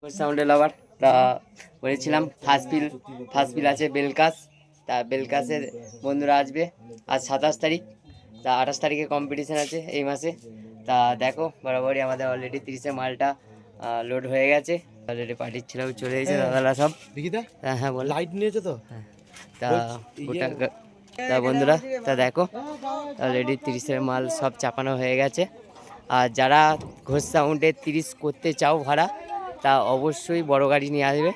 সাউন্ডের লাভার তা বলেছিলাম ফার্স্ট বিল আছে বেলকাস। তা বেলকাসের বন্ধুরা আসবে আজ 27 তারিখ। তা 28 তারিখে কম্পিটিশান আছে এই মাসে। তা দেখো বরাবরই আমাদের অলরেডি 30-এ মালটা লোড হয়ে গেছে। অলরেডি পার্টির ছেলেও চলে এসেছে, দাদারা সব। হ্যাঁ বল, লাইট নিয়েছে তো। তা গোটা তা বন্ধুরা তা দেখো অলরেডি 30-এর মাল সব চাপানো হয়ে গেছে। আর যারা ঘোষ সাউন্ডে 30 করতে চাও ভাড়া, তা অবশ্যই বড় গাড়ি নিয়ে আসবে,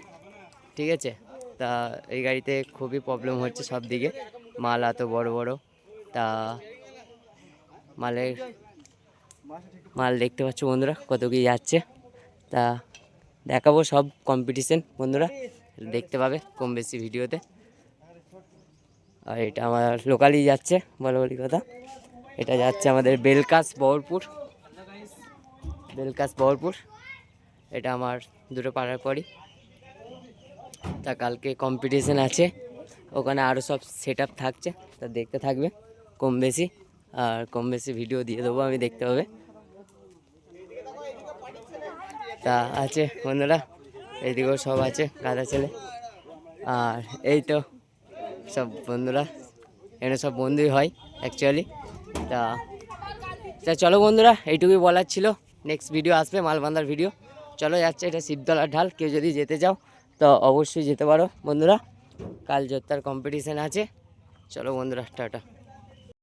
ঠিক আছে? তা এই গাড়িতে খুবই প্রবলেম হচ্ছে সব দিকে, মাল এত বড় বড়। তা মাল দেখতে পাচ্ছ বন্ধুরা কত কি যাচ্ছে। তা দেখাবো সব কম্পিটিশন, বন্ধুরা দেখতে পাবে কম বেশি ভিডিওতে। আর এটা আমার লোকালই যাচ্ছে, বলি কথা, এটা যাচ্ছে আমাদের বেলকাস বহরপুর। এটা আমার দুটো পাড়ার পরই। তা কালকে কম্পিটিশান আছে, ওখানে আরও সব সেট আপ থাকছে, তা দেখতে থাকবে কম বেশি। আর কম বেশি ভিডিও দিয়ে দেবো আমি, দেখতে হবে। তা আছে বন্ধুরা, এইদিকেও সব আছে গাদা ছেলে। আর এই তো সব বন্ধুরা, এখানে সব বন্ধুই হয় অ্যাকচুয়ালি। তা চলো বন্ধুরা, এইটুকুই বলার ছিল। নেক্সট ভিডিও আসবে মালবান্ধার ভিডিও। চলো যাচ্ছে, এটা শিবতলার ঢাল, কেউ যদি যেতে চাও তো অবশ্যই যেতে পারো বন্ধুরা। কাল যোদ্ধার কম্পিটিশান আছে। চলো বন্ধুরা, টাটা।